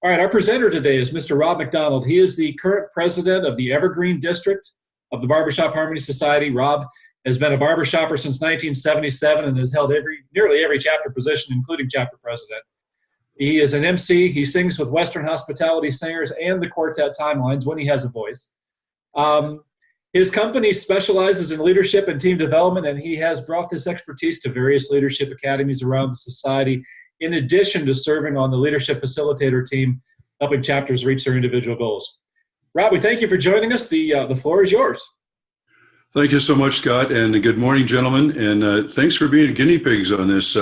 All right, our presenter today is Mr. Rob MacDonald. He is the current president of the Evergreen District of the Barbershop Harmony Society. Rob has been a barbershopper since 1977 and has held nearly every chapter position, including chapter president. He is an MC. He sings with Western Hospitality Singers and the Quartet Timelines when he has a voice. His company specializes in leadership and team development, and he has brought this expertise to various leadership academies around the society, in addition to serving on the leadership facilitator team, helping chapters reach their individual goals. Rob, we thank you for joining us. The floor is yours. Thank you so much, Scott, and good morning, gentlemen. And thanks for being guinea pigs on this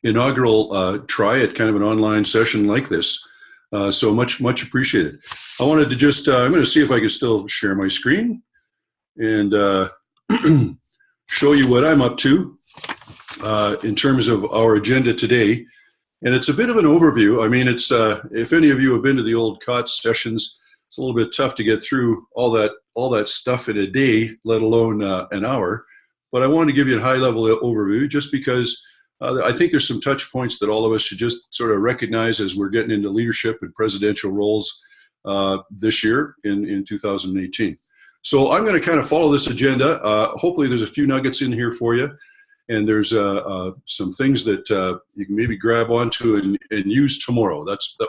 inaugural try at kind of an online session like this. So much appreciated. I wanted to just, I'm going to see if I can still share my screen and show you what I'm up to in terms of our agenda today. And it's a bit of an overview. I mean, it's if any of you have been to the old COTS sessions, it's a little bit tough to get through all that stuff in a day, let alone an hour. But I wanted to give you a high-level overview just because I think there's some touch points that all of us should just sort of recognize as we're getting into leadership and presidential roles this year in 2018. So I'm going to kind of follow this agenda. Hopefully there's a few nuggets in here for you. And there's some things that you can maybe grab onto and use tomorrow.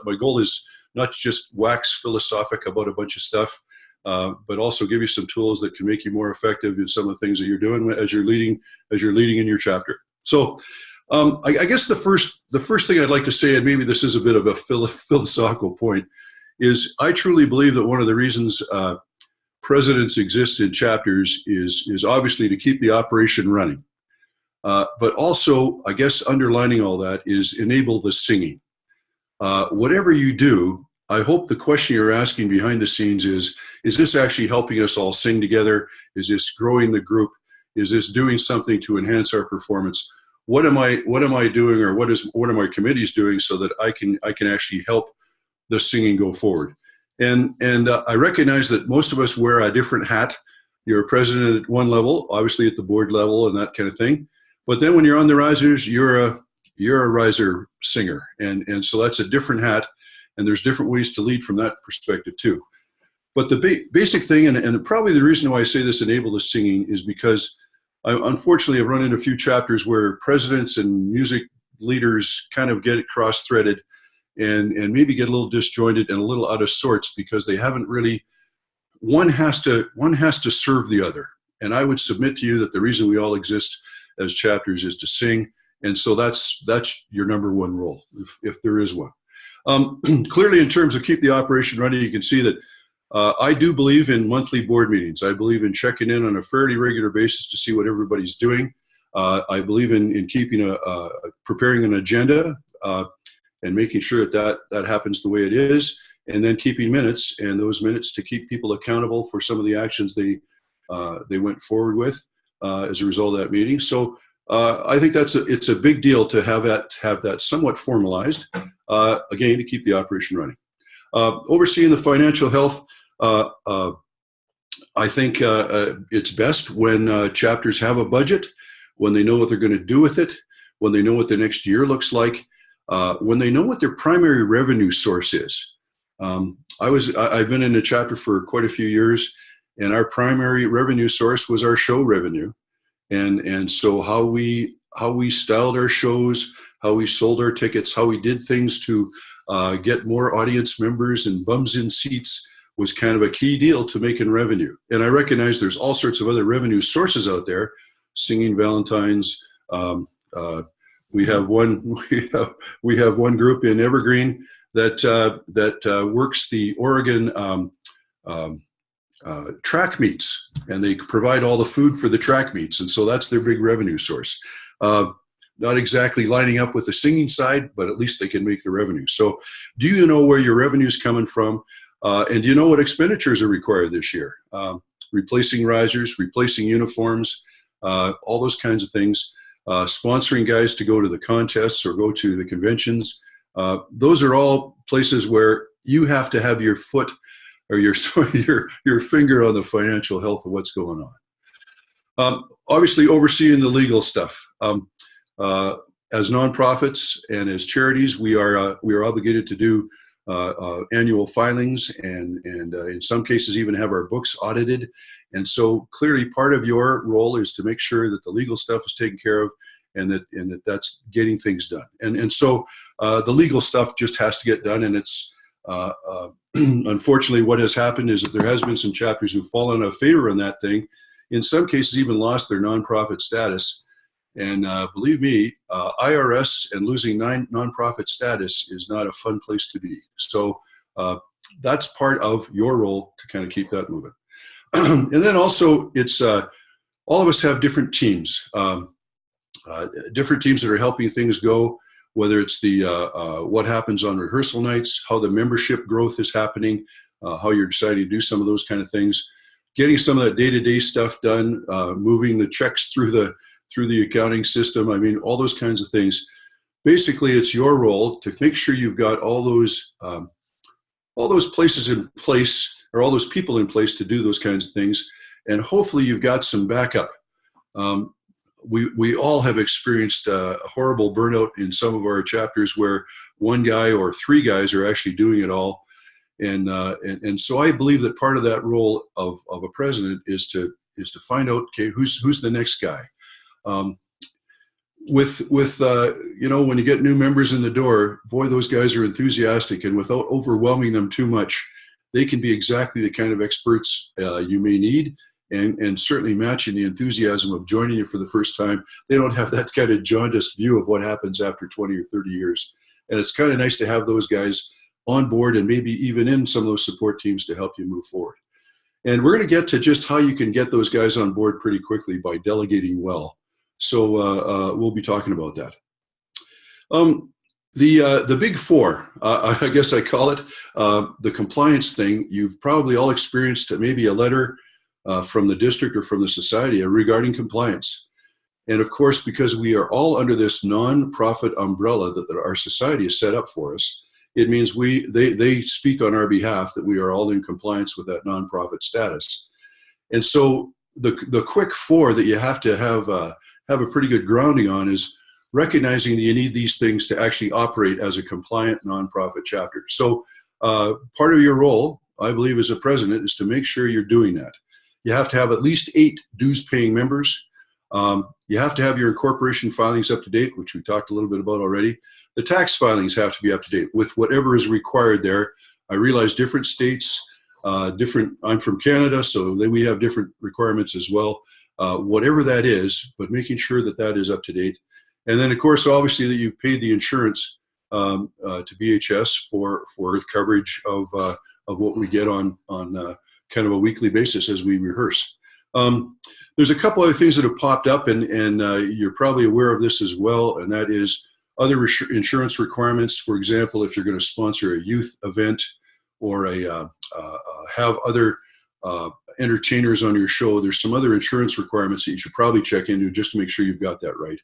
My goal is not to just wax philosophic about a bunch of stuff, but also give you some tools that can make you more effective in some of the things that you're doing as you're leading in your chapter. So I guess the first thing I'd like to say, and maybe this is a bit of a philosophical point, is I truly believe that one of the reasons presidents exist in chapters is obviously to keep the operation running. But also, I guess underlining all that is enable the singing. Whatever you do, I hope the question you're asking behind the scenes is this actually helping us all sing together? Is this growing the group? Is this doing something to enhance our performance? What am I doing, or what are my committees doing so that I can actually help the singing go forward? And I recognize that most of us wear a different hat. You're a president at one level, obviously at the board level and that kind of thing. But then when you're on the risers, you're a riser singer. And so that's a different hat, and there's different ways to lead from that perspective too. But the basic thing, and probably the reason why I say this enable the singing, is because I unfortunately have run into a few chapters where presidents and music leaders kind of get cross-threaded and maybe get a little disjointed and a little out of sorts because they haven't really, one has to serve the other. And I would submit to you that the reason we all exist as chapters is to sing. And so that's your number one role, if there is one. Clearly, in terms of keep the operation running, you can see that I do believe in monthly board meetings. I believe in checking in on a fairly regular basis to see what everybody's doing. I believe in keeping preparing an agenda and making sure that happens the way it is, and then keeping minutes, and those minutes to keep people accountable for some of the actions they went forward with as a result of that meeting. So I think it's a big deal to have that somewhat formalized, again, to keep the operation running. Overseeing the financial health, I think it's best when chapters have a budget, when they know what they're going to do with it, when they know what the next year looks like, when they know what their primary revenue source is. I've been in a chapter for quite a few years, and our primary revenue source was our show revenue. And so how we styled our shows, how we sold our tickets, how we did things to get more audience members and bums in seats was kind of a key deal to making revenue. And I recognize there's all sorts of other revenue sources out there, singing Valentines. We have one group in Evergreen that works the Oregon track meets, and they provide all the food for the track meets, and so that's their big revenue source. Not exactly lining up with the singing side, but at least they can make the revenue. So do you know where your revenue is coming from? And do you know what expenditures are required this year? Replacing risers, replacing uniforms, all those kinds of things. Sponsoring guys to go to the contests or go to the conventions. Those are all places where you have to have your foot or your finger on the financial health of what's going on. Obviously, overseeing the legal stuff. As nonprofits and as charities, we are obligated to do annual filings, and in some cases even have our books audited. And so clearly part of your role is to make sure that the legal stuff is taken care of, and that's getting things done. And so the legal stuff just has to get done. And it's unfortunately what has happened is that there has been some chapters who've fallen out of favor on that thing, in some cases even lost their nonprofit status. And believe me, IRS and losing nonprofit status is not a fun place to be. So that's part of your role to kind of keep that moving. And then also, it's all of us have different teams that are helping things go, whether it's the what happens on rehearsal nights, how the membership growth is happening, how you're deciding to do some of those kind of things, getting some of that day-to-day stuff done, moving the checks through the accounting system. I mean, all those kinds of things. Basically, it's your role to make sure you've got all those places in place, or all those people in place to do those kinds of things. And hopefully you've got some backup. We all have experienced a horrible burnout in some of our chapters where one guy or three guys are actually doing it all. And so I believe that part of that role of a president is to find out, okay, who's the next guy. You know, when you get new members in the door, boy, those guys are enthusiastic, and without overwhelming them too much, they can be exactly the kind of experts you may need, and certainly matching the enthusiasm of joining you for the first time. They don't have that kind of jaundiced view of what happens after 20 or 30 years. And it's kind of nice to have those guys on board, and maybe even in some of those support teams to help you move forward. And we're going to get to just how you can get those guys on board pretty quickly by delegating well. So we'll be talking about that. The big four, I guess I call it, the compliance thing. You've probably all experienced maybe a letter from the district or from the society regarding compliance. And of course, because we are all under this nonprofit umbrella that our society has set up for us, it means they speak on our behalf that we are all in compliance with that nonprofit status. And so the quick four that you have to have a pretty good grounding on is recognizing that you need these things to actually operate as a compliant nonprofit chapter. So part of your role, I believe, as a president, is to make sure you're doing that. You have to have at least 8 dues-paying members. You have to have your incorporation filings up to date, which we talked a little bit about already. The tax filings have to be up to date with whatever is required there. I realize different states, I'm from Canada, so we have different requirements as well. Whatever that is, but making sure that that is up to date. And then, of course, obviously that you've paid the insurance to BHS for coverage of what we get on kind of a weekly basis as we rehearse. There's a couple other things that have popped up, and you're probably aware of this as well, and that is other insurance requirements. For example, if you're going to sponsor a youth event or have other entertainers on your show, there's some other insurance requirements that you should probably check into just to make sure you've got that right.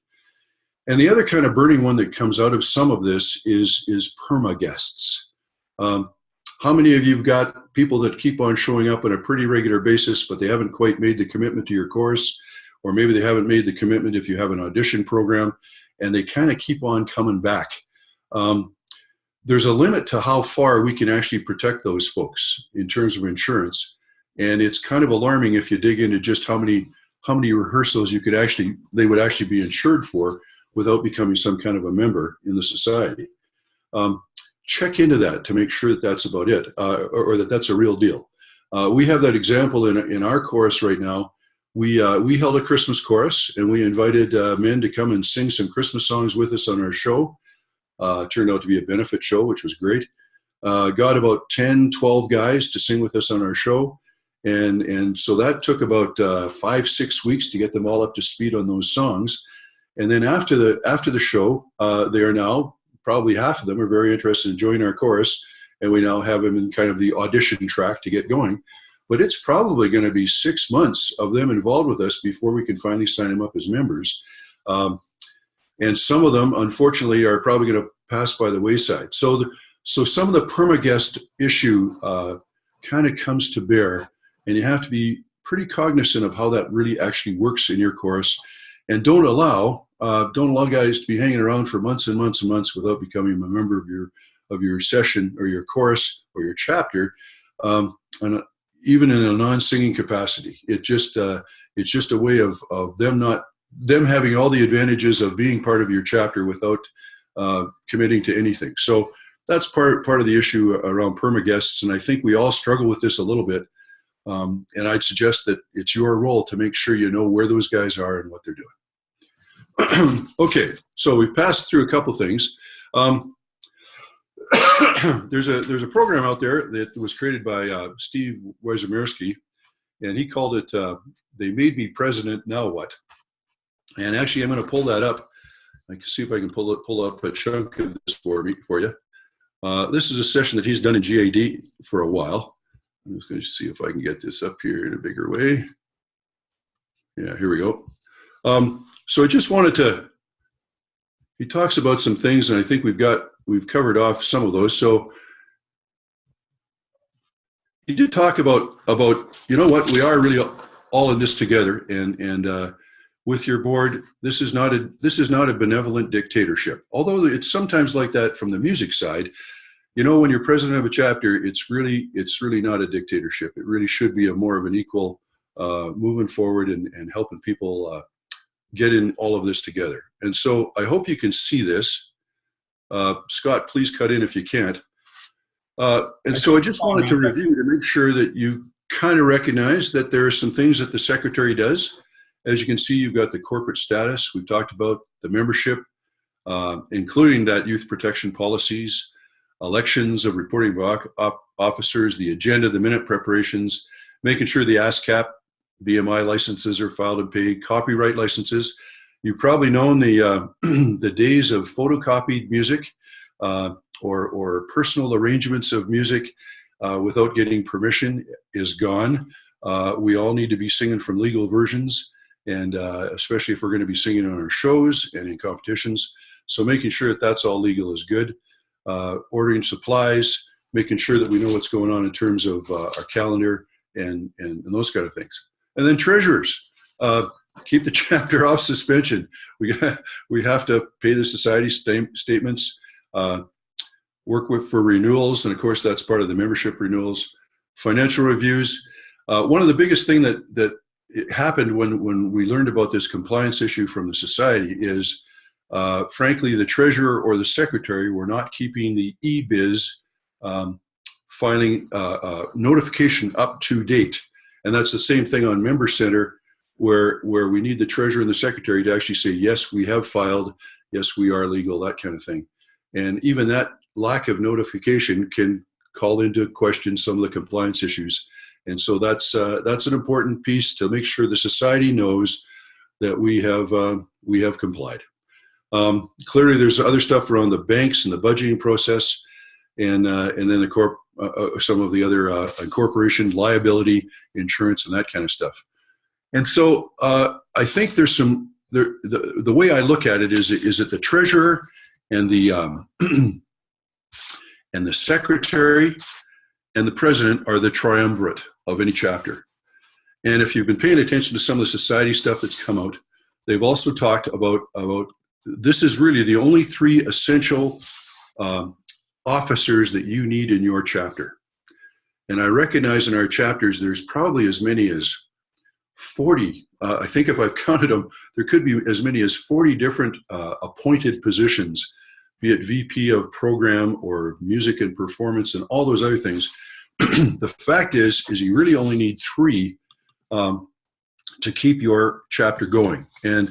And the other kind of burning one that comes out of some of this is perma guests. How many of you have got people that keep on showing up on a pretty regular basis, but they haven't quite made the commitment to your course, or maybe they haven't made the commitment if you have an audition program, and they kind of keep on coming back? There's a limit to how far we can actually protect those folks in terms of insurance. And it's kind of alarming if you dig into just how many rehearsals they would actually be insured for without becoming some kind of a member in the society. Check into that to make sure that that's about it, or that that's a real deal. We have that example in our chorus right now. We held a Christmas chorus, and we invited men to come and sing some Christmas songs with us on our show. It turned out to be a benefit show, which was great. Got about 10, 12 guys to sing with us on our show. And so that took about 5-6 weeks to get them all up to speed on those songs. And then after the show, they are now, probably half of them are very interested in joining our chorus, and we now have them in kind of the audition track to get going. But it's probably going to be 6 months of them involved with us before we can finally sign them up as members. And some of them, unfortunately, are probably going to pass by the wayside. So some of the perma-guest issue kind of comes to bear, and you have to be pretty cognizant of how that really actually works in your course. And don't allow guys to be hanging around for months and months and months without becoming a member your session or your course or your chapter, even in a non-singing capacity. It's just a way of them having all the advantages of being part of your chapter without committing to anything. So that's part of the issue around perma guests, and I think we all struggle with this a little bit. And I'd suggest that it's your role to make sure you know where those guys are and what they're doing. Okay, so we've passed through a couple things. There's a program out there that was created by Steve Wojcicki, and he called it "They Made Me President, Now What?" And actually, I'm going to pull that up. I can see if I can pull up a chunk of this for you. This is a session that he's done in GAD for a while. I'm just going to see if I can get this up here in a bigger way. Yeah, here we go. So I just wanted to, he talks about some things, and I think we've covered off some of those. So he did talk about, you know what, we are really all in this together, and with your board, this is not a benevolent dictatorship. Although it's sometimes like that from the music side. You know, when you're president of a chapter, it's really not a dictatorship. It really should be more of an equal moving forward and helping people get in all of this together. And so I hope you can see this. Scott, please cut in if you can't. And so I just wanted to review to make sure that you kind of recognize that there are some things that the secretary does. As you can see, you've got the corporate status. We've talked about the membership, including that youth protection policies, elections of reporting officers, the agenda, the minute preparations, making sure the ASCAP, BMI licenses are filed and paid, copyright licenses. You've probably known the days of photocopied music or personal arrangements of music without getting permission is gone. We all need to be singing from legal versions, and especially if we're going to be singing on our shows and in competitions. So making sure that that's all legal is good. Ordering supplies, making sure that we know what's going on in terms of our calendar and those kind of things. And then treasurers, keep the chapter off suspension. We have to pay the society statements, work for renewals, and of course that's part of the membership renewals. Financial reviews. One of the biggest thing that happened when we learned about this compliance issue from the society is frankly, the treasurer or the secretary were not keeping the e-biz filing notification up to date. And that's the same thing on Member Center, where we need the treasurer and the secretary to actually say, yes, we have filed, yes, we are legal, that kind of thing. And even that lack of notification can call into question some of the compliance issues. And so that's an important piece to make sure the society knows that we have complied. Clearly, there's other stuff around the banks and the budgeting process, and then some of the other incorporation, liability, insurance, and that kind of stuff. And so I think there's the way I look at it is that the treasurer and the and the secretary and the president are the triumvirate of any chapter. And if you've been paying attention to some of the society stuff that's come out, they've also talked about this is really the only three essential officers that you need in your chapter. And I recognize in our chapters, there's probably as many as 40. I think if I've counted them, there could be as many as 40 different appointed positions, be it VP of program or music and performance and all those other things. The fact is you really only need three to keep your chapter going. And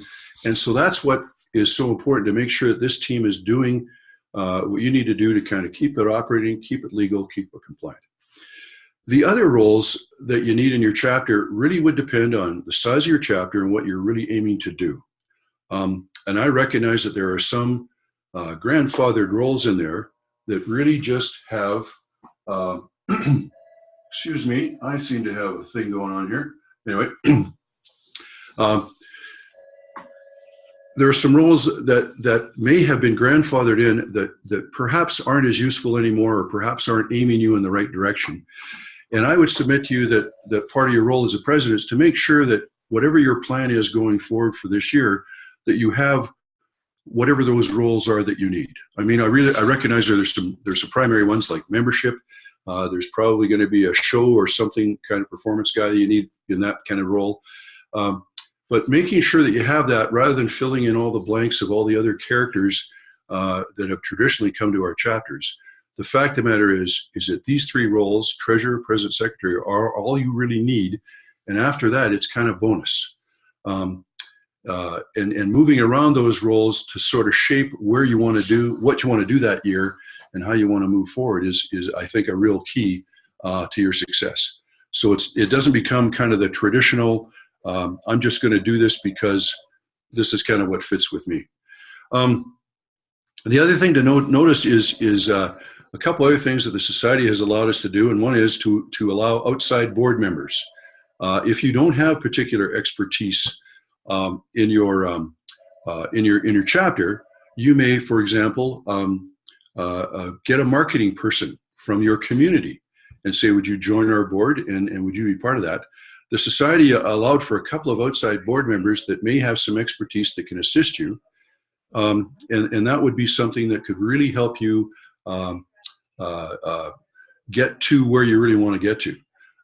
so that's what is so important, to make sure that this team is doing what you need to do to kind of keep it operating, keep it legal, keep it compliant. The other roles that you need in your chapter really would depend on the size of your chapter and what you're really aiming to do. And I recognize that there are some grandfathered roles in there that really just have, excuse me, I seem to have a thing going on here. Anyway, there are some roles that may have been grandfathered in that perhaps aren't as useful anymore, or perhaps aren't aiming you in the right direction. And I would submit to you that part of your role as a president is to make sure that whatever your plan is going forward for this year, that you have whatever those roles are that you need. I mean, I recognize there's some primary ones like membership. There's probably going to be a show or something kind of performance guy that you need in that kind of role. But making sure that you have that rather than filling in all the blanks of all the other characters that have traditionally come to our chapters. The fact of the matter is that these three roles, treasurer, president, secretary, are all you really need. And after that, it's kind of bonus. And moving around those roles to sort of shape where you want to do, what you want to do that year, and how you want to move forward is I think, a real key to your success. So it doesn't become kind of the traditional, I'm just going to do this because this is kind of what fits with me. The other thing to notice is a couple other things that the society has allowed us to do, and one is to allow outside board members. If you don't have particular expertise in your chapter, you may, for example, get a marketing person from your community and say, would you join our board and would you be part of that? The society allowed for a couple of outside board members that may have some expertise that can assist you. And that would be something that could really help you get to where you really want to get to.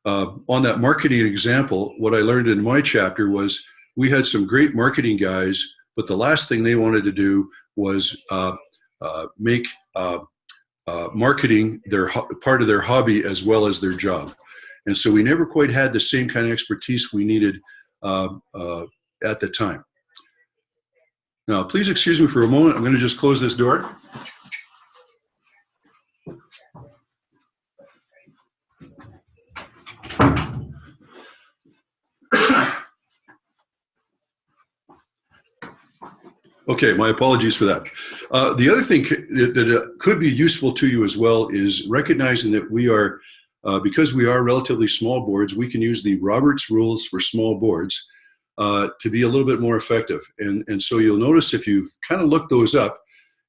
On that marketing example, what I learned in my chapter was we had some great marketing guys, but the last thing they wanted to do was make marketing part of their hobby as well as their job. And so we never quite had the same kind of expertise we needed at the time. Now, please excuse me for a moment. I'm going to just close this door. Okay, my apologies for that. The other thing that could be useful to you as well is recognizing that we are, because we are relatively small boards, we can use the Roberts rules for small boards to be a little bit more effective. And so you'll notice if you've kind of looked those up,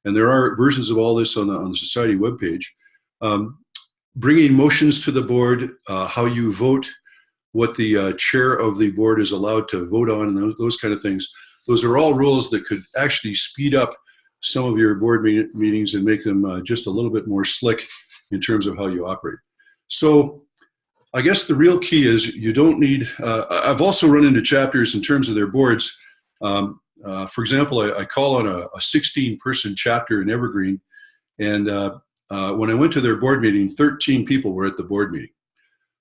and there are versions of all this on the Society webpage, bringing motions to the board, how you vote, what the chair of the board is allowed to vote on, and those kind of things. Those are all rules that could actually speed up some of your board meetings and make them just a little bit more slick in terms of how you operate. So I guess the real key is you don't need, I've also run into chapters in terms of their boards. For example, I call on a 16-person chapter in Evergreen, and when I went to their board meeting, 13 people were at the board meeting.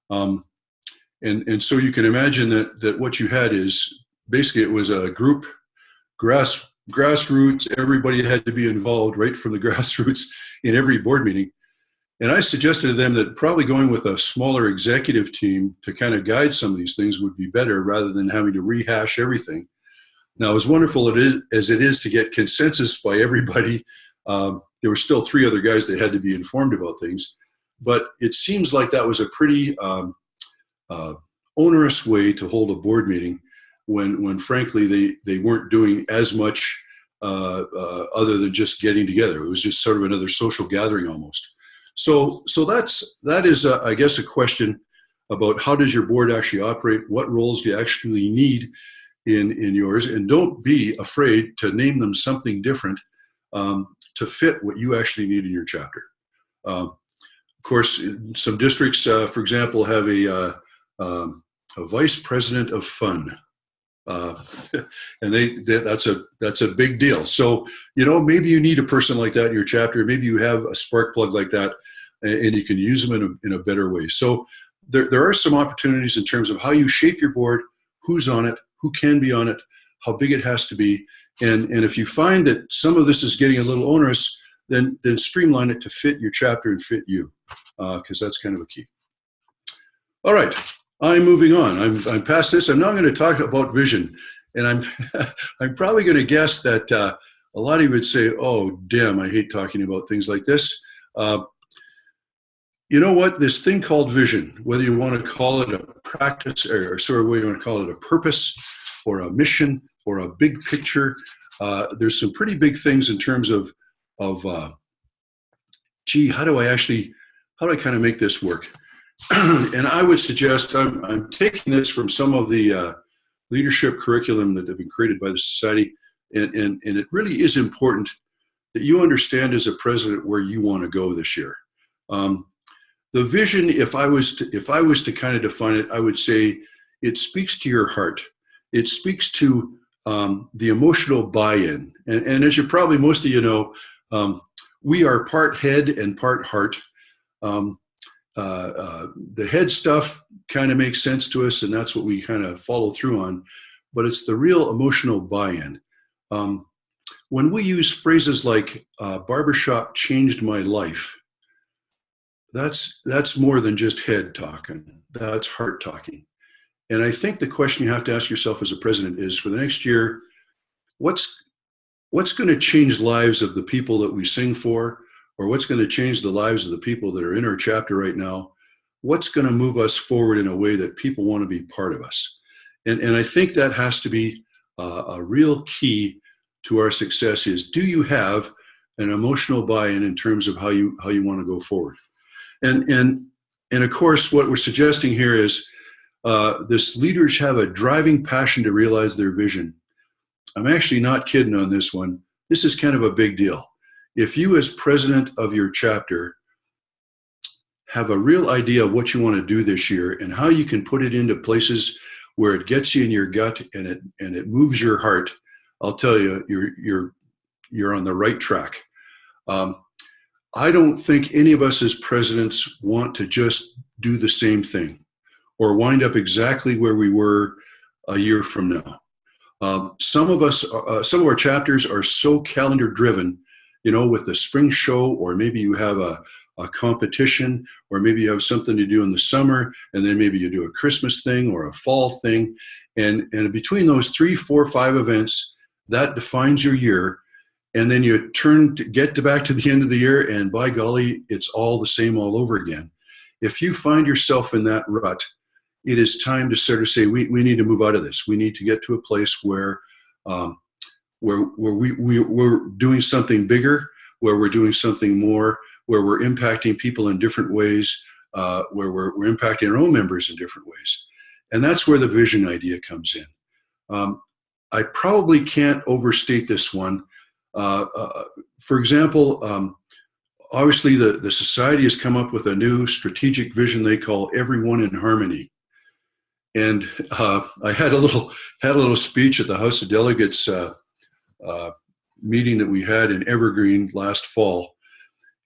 And so you can imagine that what you had is basically it was a group, grassroots, everybody had to be involved right from the grassroots in every board meeting. And I suggested to them that probably going with a smaller executive team to kind of guide some of these things would be better rather than having to rehash everything. Now, as wonderful as it is to get consensus by everybody, there were still 3 other guys that had to be informed about things. But it seems like that was a pretty onerous way to hold a board meeting when frankly, they weren't doing as much other than just getting together. It was just sort of another social gathering almost. So that is, I guess, a question about how does your board actually operate? What roles do you actually need in yours? And don't be afraid to name them something different to fit what you actually need in your chapter. Of course, some districts, for example, have a vice president of fun. And that's a big deal. So, maybe you need a person like that in your chapter. Maybe you have a spark plug like that, and you can use them in a better way. So there are some opportunities in terms of how you shape your board, who's on it, who can be on it, how big it has to be. And if you find that some of this is getting a little onerous, then streamline it to fit your chapter and fit you, because that's kind of a key. All right. I'm moving on. I'm past this. I'm now going to talk about vision, and I'm probably going to guess that a lot of you would say, "Oh, damn, I hate talking about things like this." You know what? This thing called vision, whether you want to call it a practice or whether you want to call it a purpose or a mission or a big picture, there's some pretty big things in terms of gee, how do I kind of make this work? And I would suggest, I'm taking this from some of the leadership curriculum that have been created by the Society. And it really is important that you understand as a president where you want to go this year. The vision, if I was to kind of define it, I would say it speaks to your heart. It speaks to the emotional buy-in. And as you probably, most of you know, we are part head and part heart. The head stuff kind of makes sense to us, and that's what we kind of follow through on. But it's the real emotional buy-in. When we use phrases like barbershop changed my life, that's more than just head talking. That's heart talking. And I think the question you have to ask yourself as a president is, for the next year, what's going to change lives of the people that we sing for, or what's going to change the lives of the people that are in our chapter right now? What's going to move us forward in a way that people want to be part of us? And I think that has to be a real key to our success is, do you have an emotional buy-in in terms of how you want to go forward? And of course, what we're suggesting here is this: leaders have a driving passion to realize their vision. I'm actually not kidding on this one. This is kind of a big deal. If you, as president of your chapter, have a real idea of what you want to do this year and how you can put it into places where it gets you in your gut and it moves your heart, I'll tell you, you're on the right track. I don't think any of us as presidents want to just do the same thing or wind up exactly where we were a year from now. Some of our chapters are so calendar driven, with the spring show, or maybe you have a competition, or maybe you have something to do in the summer, and then maybe you do a Christmas thing or a fall thing. And between those 3, 4, 5 events, that defines your year. And then you get back to the end of the year, and by golly, it's all the same all over again. If you find yourself in that rut, it is time to sort of say, we need to move out of this. We need to get to a place where we're doing something bigger, where we're doing something more, where we're impacting people in different ways, where we're impacting our own members in different ways. And that's where the vision idea comes in. I probably can't overstate this one. For example, obviously the society has come up with a new strategic vision they call Everyone in Harmony. And I had a little speech at the House of Delegates meeting that we had in Evergreen last fall.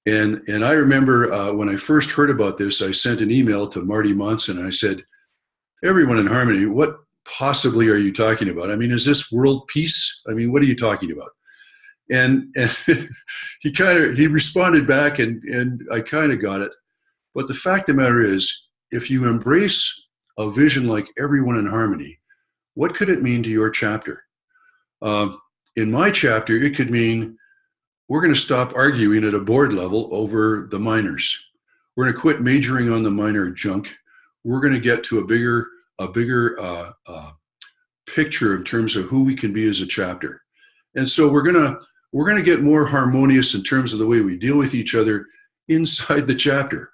And I remember when I first heard about this, I sent an email to Marty Monson and I said, Everyone in Harmony, what possibly are you talking about? I mean, is this world peace? I mean, what are you talking about? And he responded back, and I kind of got it. But the fact of the matter is, if you embrace a vision like Everyone in Harmony, what could it mean to your chapter? In my chapter, it could mean we're going to stop arguing at a board level over the minors. We're going to quit majoring on the minor junk. We're going to get to a bigger picture in terms of who we can be as a chapter. And so we're going to get more harmonious in terms of the way we deal with each other inside the chapter.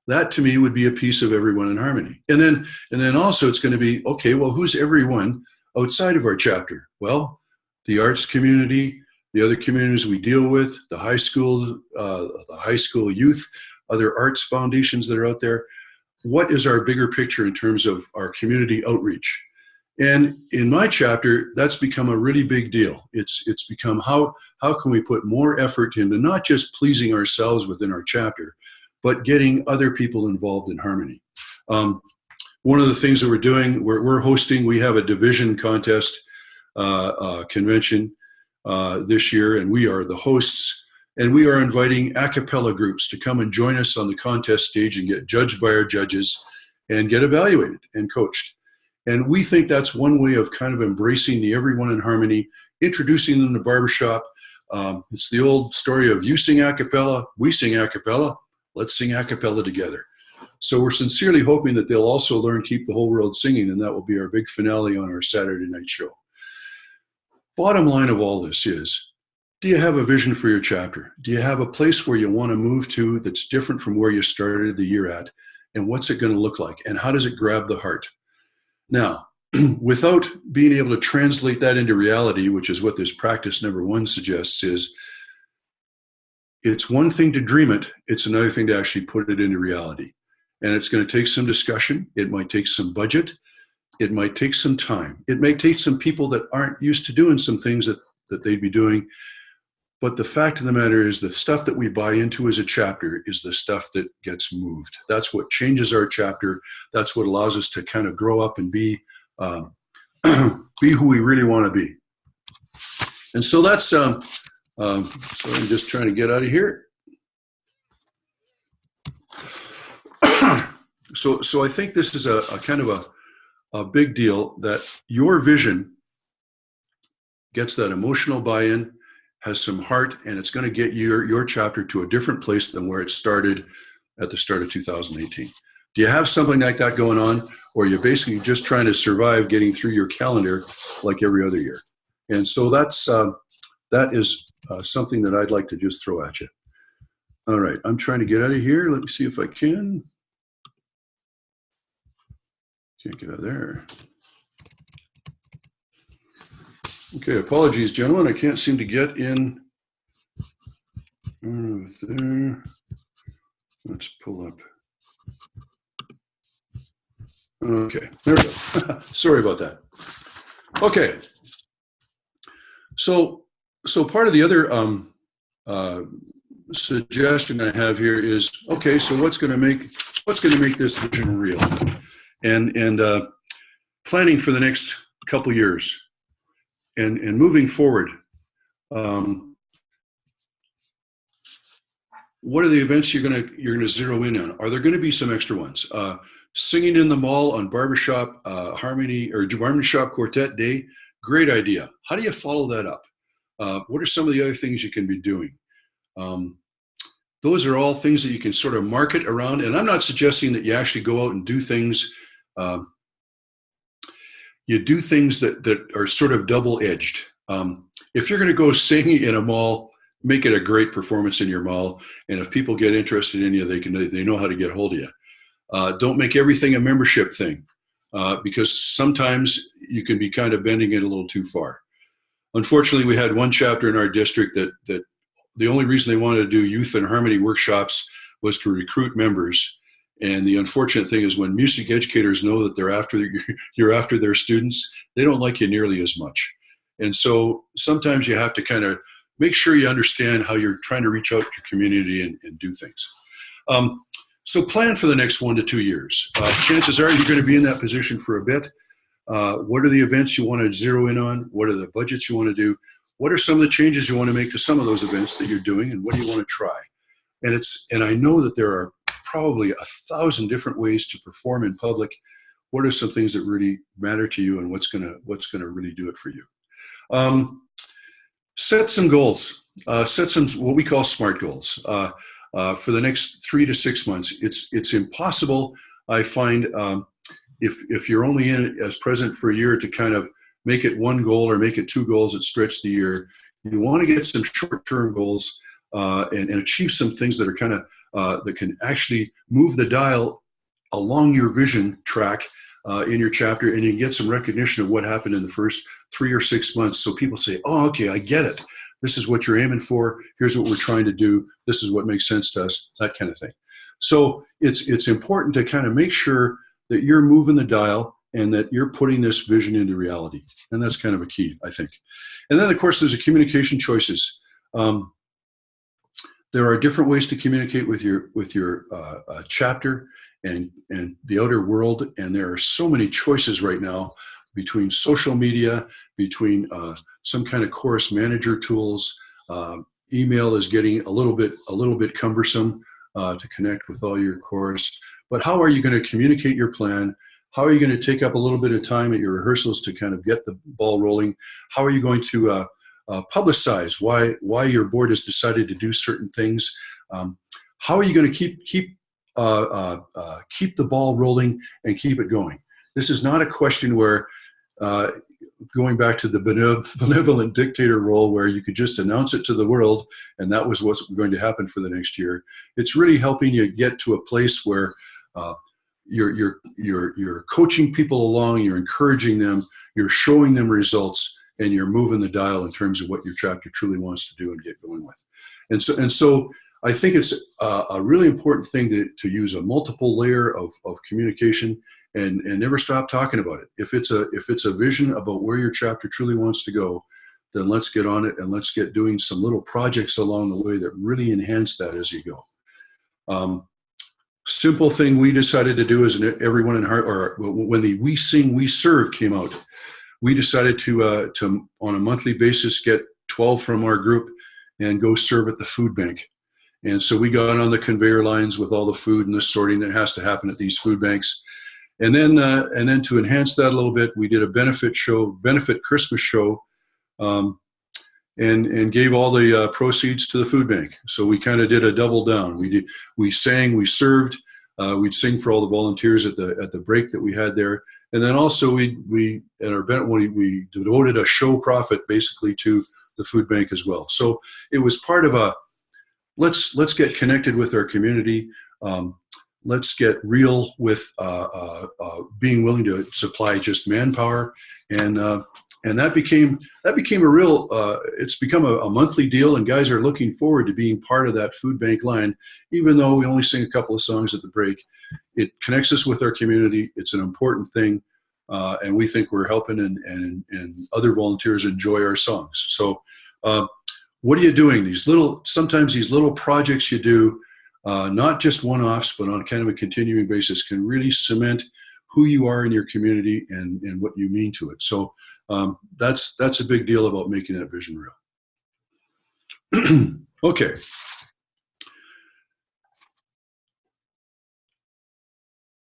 That to me would be a piece of Everyone in Harmony. And then also it's going to be, okay, well, who's everyone outside of our chapter? Well, the arts community, the other communities we deal with, the high school youth, other arts foundations that are out there. What is our bigger picture in terms of our community outreach? And in my chapter, that's become a really big deal. It's become how can we put more effort into not just pleasing ourselves within our chapter, but getting other people involved in harmony. One of the things that we're doing, we're hosting, we have a division contest convention this year, and we are the hosts, and we are inviting a cappella groups to come and join us on the contest stage and get judged by our judges and get evaluated and coached. And we think that's one way of kind of embracing the Everyone in Harmony, introducing them to barbershop. It's the old story of you sing a cappella, we sing a cappella, let's sing a cappella together. So we're sincerely hoping that they'll also learn Keep the Whole World Singing, and that will be our big finale on our Saturday night show. Bottom line of all this is, do you have a vision for your chapter? Do you have a place where you want to move to that's different from where you started the year at? And what's it going to look like? And how does it grab the heart? Now, without being able to translate that into reality, which is what this practice number 1 suggests, is it's one thing to dream it, it's another thing to actually put it into reality. And it's going to take some discussion. It might take some budget. It might take some time. It may take some people that aren't used to doing some things that they'd be doing. But the fact of the matter is the stuff that we buy into as a chapter is the stuff that gets moved. That's what changes our chapter. That's what allows us to kind of grow up and be who we really want to be. And so that's, so I'm just trying to get out of here. So I think this is a kind of a big deal, that your vision gets that emotional buy-in, has some heart, and it's going to get your chapter to a different place than where it started at the start of 2018. Do you have something like that going on, or are you basically just trying to survive getting through your calendar like every other year? And so that is something that I'd like to just throw at you. All right, I'm trying to get out of here. Let me see if I can. Can't get out of there. Okay, apologies, gentlemen. I can't seem to get in there. Let's pull up. Okay, there we go. Sorry about that. Okay. So part of the other suggestion I have here is, okay, so what's going to make this vision real? And planning for the next couple years. And moving forward, what are the events you're gonna zero in on? Are there going to be some extra ones? Singing in the mall on Barbershop Harmony or Barbershop Quartet Day, great idea. How do you follow that up? What are some of the other things you can be doing? Those are all things that you can sort of market around. And I'm not suggesting that you actually go out and do things. You do things that are sort of double-edged. If you're going to go sing in a mall, make it a great performance in your mall. And if people get interested in you, they know how to get hold of you. Don't make everything a membership thing, because sometimes you can be kind of bending it a little too far. Unfortunately, we had one chapter in our district that the only reason they wanted to do youth and harmony workshops was to recruit members. And the unfortunate thing is when music educators know that you're after their students, they don't like you nearly as much. And so sometimes you have to kind of make sure you understand how you're trying to reach out to your community and do things. So plan for the next 1 to 2 years. Chances are you're going to be in that position for a bit. What are the events you want to zero in on? What are the budgets you want to do? What are some of the changes you want to make to some of those events that you're doing, and what do you want to try? And I know that there are probably 1,000 different ways to perform in public. What are some things that really matter to you, and what's gonna really do it for you? Set some goals. Set some what we call SMART goals for the next 3 to 6 months. It's impossible, I find, if you're only in it as president for a year, to kind of make it one goal or make it 2 goals that stretch the year. You want to get some short-term goals and achieve some things that are kind of that can actually move the dial along your vision track in your chapter, and you get some recognition of what happened in the first 3 or 6 months. So people say, oh, okay, I get it. This is what you're aiming for. Here's what we're trying to do. This is what makes sense to us, that kind of thing. So it's important to kind of make sure that you're moving the dial and that you're putting this vision into reality. And that's kind of a key, I think. And then, of course, there's the communication choices. There are different ways to communicate with your chapter and the outer world, and there are so many choices right now between social media, between some kind of course manager tools. Email is getting a little bit cumbersome to connect with all your course. But how are you going to communicate your plan? How are you going to take up a little bit of time at your rehearsals to kind of get the ball rolling? How are you going to publicize why your board has decided to do certain things? How are you going to keep the ball rolling and keep it going? This is not a question where going back to the benevolent dictator role where you could just announce it to the world and that was what's going to happen for the next year. It's really helping you get to a place where you're coaching people along, you're encouraging them, you're showing them results, and you're moving the dial in terms of what your chapter truly wants to do and get going with. And so I think it's a really important thing to use a multiple layer of communication and never stop talking about it. If it's a vision about where your chapter truly wants to go, then let's get on it and let's get doing some little projects along the way that really enhance that as you go. Simple thing we decided to do is everyone in heart, or when the We Sing, We Serve came out, we decided to on a monthly basis get 12 from our group and go serve at the food bank. And so we got on the conveyor lines with all the food and the sorting that has to happen at these food banks. And then to enhance that a little bit, we did a benefit Christmas show, and gave all the proceeds to the food bank. So we kind of did a double down. We sang, we served. We'd sing for all the volunteers at the break that we had there, and then also we at our event we devoted a show profit basically to the food bank as well. So it was part of a let's get connected with our community. Let's get real with being willing to supply just manpower, and that became a real. It's become a monthly deal, and guys are looking forward to being part of that food bank line. Even though we only sing a couple of songs at the break, it connects us with our community. It's an important thing, and we think we're helping and other volunteers enjoy our songs. So, what are you doing? Sometimes these little projects you do. Not just one-offs, but on kind of a continuing basis, can really cement who you are in your community and what you mean to it. So that's a big deal about making that vision real. Okay.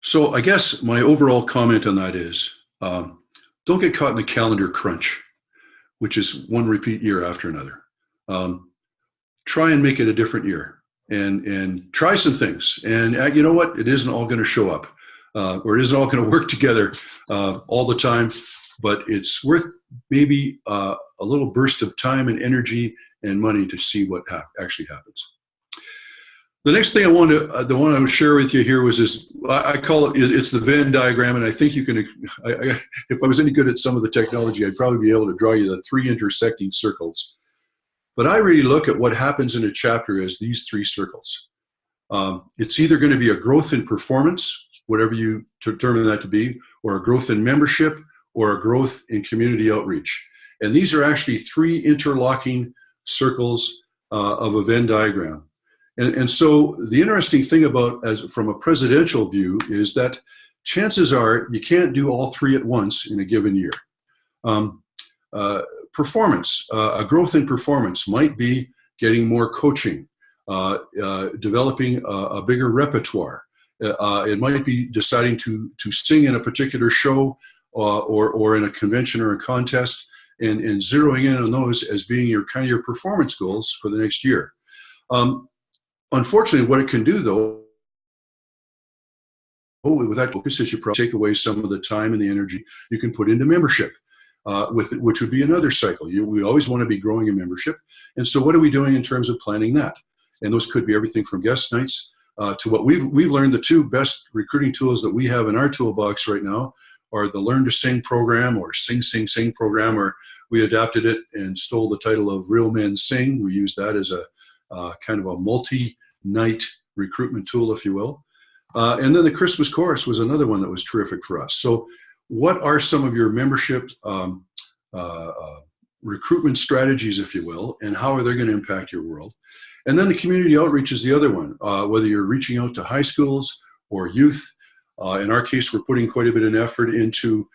So I guess my overall comment on that is, don't get caught in the calendar crunch, which is one repeat year after another. Try and make it a different year. And try some things, and you know what? It isn't all going to show up, or it isn't all going to work together all the time. But it's worth maybe a little burst of time and energy and money to see what actually happens. The next thing I want to share with you here was this. I call it's the Venn diagram, and I think you can. If I was any good at some of the technology, I'd probably be able to draw you the 3 intersecting circles. But I really look at what happens in a chapter as these 3 circles. It's either going to be a growth in performance, whatever you determine that to be, or a growth in membership, or a growth in community outreach. And these are actually 3 interlocking circles of a Venn diagram. And so the interesting thing from a presidential view is that chances are you can't do all 3 at once in a given year. Performance, a growth in performance might be getting more coaching, developing a bigger repertoire. It might be deciding to sing in a particular show or in a convention or a contest, and zeroing in on those as being your performance goals for the next year. Unfortunately, what it can do though, with that focus, is you probably take away some of the time and the energy you can put into membership. Which would be another cycle. We always want to be growing in membership. And so what are we doing in terms of planning that? And those could be everything from guest nights to what we've learned. The 2 best recruiting tools that we have in our toolbox right now are the Learn to Sing program, or Sing program, or we adapted it and stole the title of Real Men Sing. We use that as a kind of a multi-night recruitment tool, if you will. And then the Christmas Chorus was another one that was terrific for us. So what are some of your membership recruitment strategies, if you will, and how are they going to impact your world? And then the community outreach is the other one, whether you're reaching out to high schools or youth. In our case, we're putting quite a bit of effort into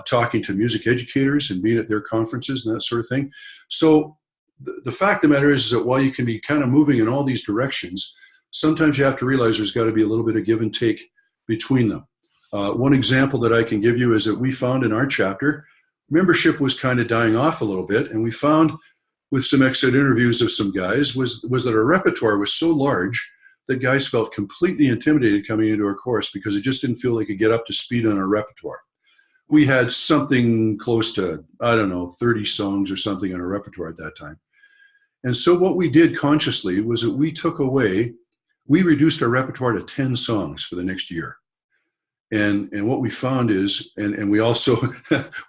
talking to music educators and being at their conferences and that sort of thing. So the fact of the matter is that while you can be kind of moving in all these directions, sometimes you have to realize there's got to be a little bit of give and take between them. One example that I can give you is that we found in our chapter, membership was kind of dying off a little bit, and we found with some exit interviews of some guys was that our repertoire was so large that guys felt completely intimidated coming into our course because it just didn't feel they could get up to speed on our repertoire. We had something close to, 30 songs or something on our repertoire at that time. And so what we did consciously was that we reduced our repertoire to 10 songs for the next year. And what we found is, and we also,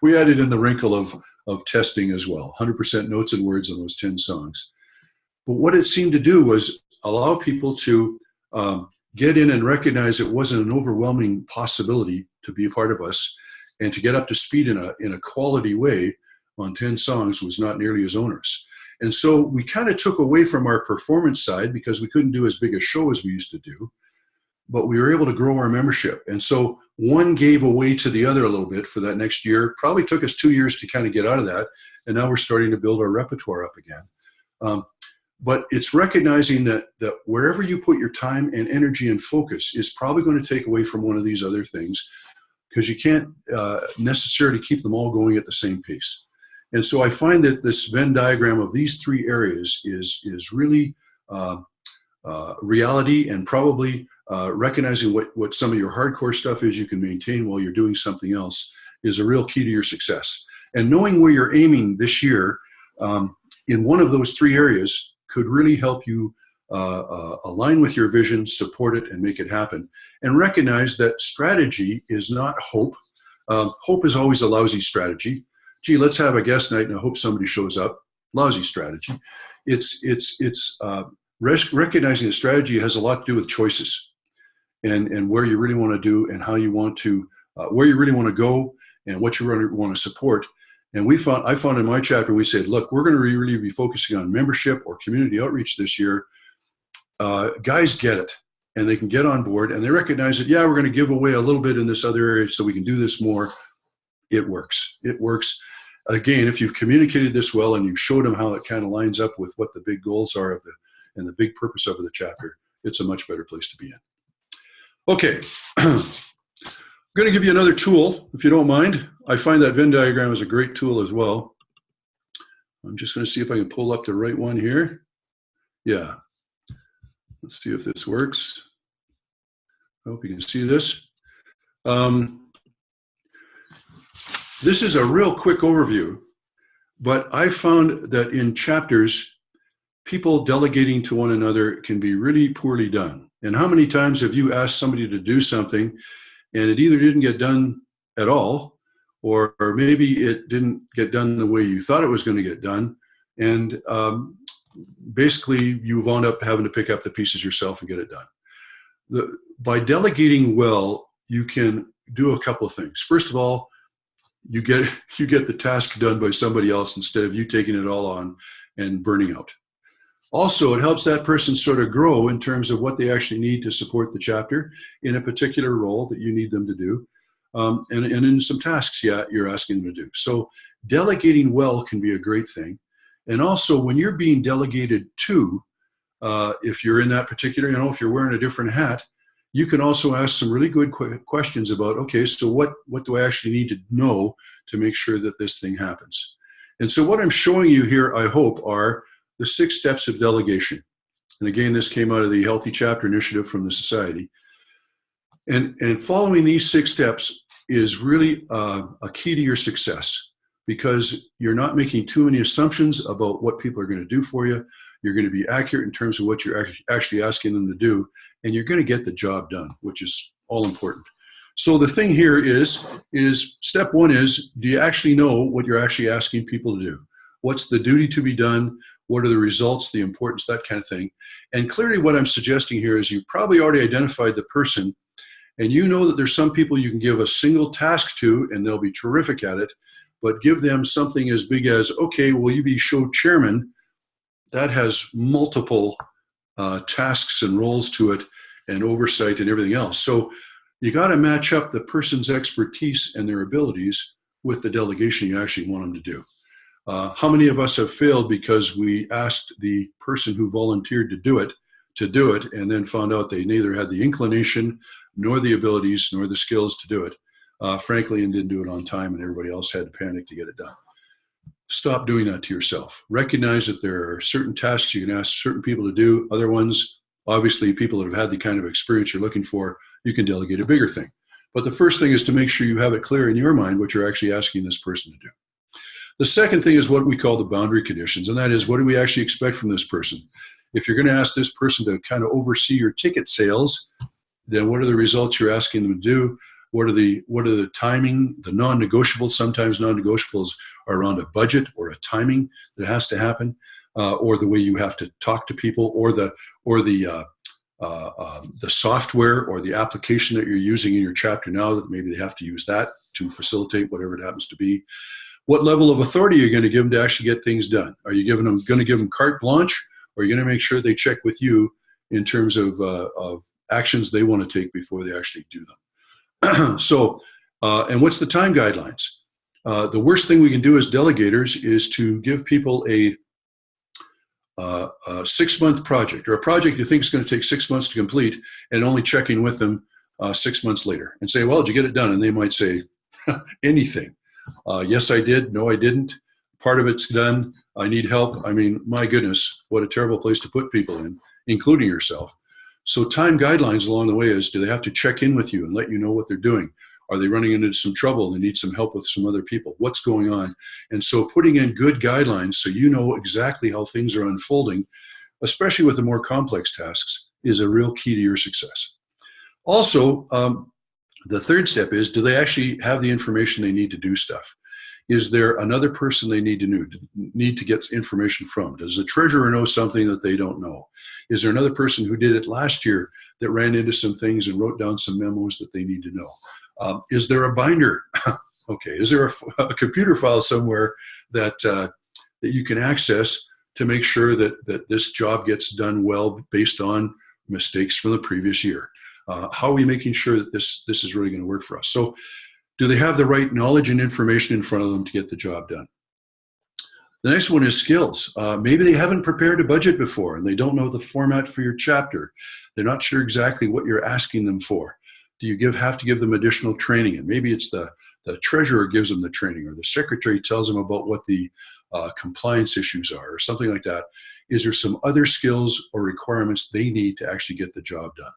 we added in the wrinkle of testing as well, 100% notes and words on those 10 songs. But what it seemed to do was allow people to get in and recognize it wasn't an overwhelming possibility to be a part of us, and to get up to speed in a quality way on 10 songs was not nearly as onerous. And so we kind of took away from our performance side because we couldn't do as big a show as we used to do, but we were able to grow our membership. And so one gave away to the other a little bit for that next year. Probably took us 2 years to kind of get out of that. And now we're starting to build our repertoire up again. But it's recognizing that wherever you put your time and energy and focus is probably going to take away from one of these other things, because you can't necessarily keep them all going at the same pace. And so I find that this Venn diagram of these three areas is really reality, and probably recognizing what some of your hardcore stuff is you can maintain while you're doing something else is a real key to your success. And knowing where you're aiming this year in one of those three areas could really help you align with your vision, support it, and make it happen. And recognize that strategy is not hope. Hope is always a lousy strategy. Gee, let's have a guest night and I hope somebody shows up. Lousy strategy. It's recognizing that strategy has a lot to do with choices and where you really want to do and how you want to, where you really want to go and what you really want to support. And I found in my chapter, we said, look, we're going to really be focusing on membership or community outreach this year. Guys get it, and they can get on board, and they recognize that, yeah, we're going to give away a little bit in this other area so we can do this more. It works. It works. Again, if you've communicated this well and you've showed them how it kind of lines up with what the big goals are and the big purpose of the chapter, it's a much better place to be in. Okay. I'm going to give you another tool, if you don't mind. I find that Venn diagram is a great tool as well. I'm just going to see if I can pull up the right one here. Yeah. Let's see if this works. I hope you can see this. This is a real quick overview, but I found that in chapters, people delegating to one another can be really poorly done. And how many times have you asked somebody to do something and it either didn't get done at all, or maybe it didn't get done the way you thought it was going to get done, and basically you wound up having to pick up the pieces yourself and get it done. By delegating well, you can do a couple of things. First of all, you get the task done by somebody else instead of you taking it all on and burning out. Also, it helps that person sort of grow in terms of what they actually need to support the chapter in a particular role that you need them to do, and in some tasks you're asking them to do. So delegating well can be a great thing. And also, when you're being delegated to, if you're in that particular, if you're wearing a different hat, you can also ask some really good questions about, okay, so what do I actually need to know to make sure that this thing happens? And so what I'm showing you here, I hope, are the 6 steps of delegation. And again, this came out of the Healthy Chapter Initiative from the Society. And following these 6 steps is really a key to your success, because you're not making too many assumptions about what people are going to do for you. You're going to be accurate in terms of what you're actually asking them to do, and you're going to get the job done, which is all important. So the thing here is step 1 is, do you actually know what you're actually asking people to do? What's the duty to be done? What are the results, the importance, that kind of thing? And clearly what I'm suggesting here is you've probably already identified the person, and you know that there's some people you can give a single task to and they'll be terrific at it, but give them something as big as, okay, will you be show chairman? That has multiple tasks and roles to it and oversight and everything else. So you got to match up the person's expertise and their abilities with the delegation you actually want them to do. How many of us have failed because we asked the person who volunteered to do it and then found out they neither had the inclination nor the abilities nor the skills to do it, frankly, and didn't do it on time, and everybody else had to panic to get it done. Stop doing that to yourself. Recognize that there are certain tasks you can ask certain people to do. Other ones, obviously, people that have had the kind of experience you're looking for, you can delegate a bigger thing. But the first thing is to make sure you have it clear in your mind what you're actually asking this person to do. The second thing is what we call the boundary conditions, and that is, what do we actually expect from this person? If you're going to ask this person to kind of oversee your ticket sales, then what are the results you're asking them to do? What are the timing, the non-negotiables? Sometimes non-negotiables are around a budget or a timing that has to happen, or the way you have to talk to people, or the software or the application that you're using in your chapter now, that maybe they have to use that to facilitate whatever it happens to be. What level of authority are you going to give them to actually get things done? Are you going to give them carte blanche, or are you going to make sure they check with you in terms of actions they want to take before they actually do them? So, and what's the time guidelines? The worst thing we can do as delegators is to give people a 6-month project, or a project you think is going to take 6 months to complete, and only checking with them 6 months later and say, well, did you get it done? And they might say, anything. Yes, I did. No, I didn't. Part of it's done. I need help. I mean, my goodness, what a terrible place to put people in, including yourself. So time guidelines along the way is, do they have to check in with you and let you know what they're doing? Are they running into some trouble and need some help with some other people? What's going on? And so putting in good guidelines so you know exactly how things are unfolding, especially with the more complex tasks, is a real key to your success. Also, the third step is, do they actually have the information they need to do stuff? Is there another person they need to get information from? Does the treasurer know something that they don't know? Is there another person who did it last year that ran into some things and wrote down some memos that they need to know? Is there a binder? Okay. Is there a computer file somewhere that you can access to make sure that this job gets done well based on mistakes from the previous year? How are we making sure that this is really going to work for us? So, do they have the right knowledge and information in front of them to get the job done? The next one is skills. Maybe they haven't prepared a budget before and they don't know the format for your chapter. They're not sure exactly what you're asking them for. Do you have to give them additional training? And maybe it's the treasurer gives them the training, or the secretary tells them about what the compliance issues are, or something like that. Is there some other skills or requirements they need to actually get the job done?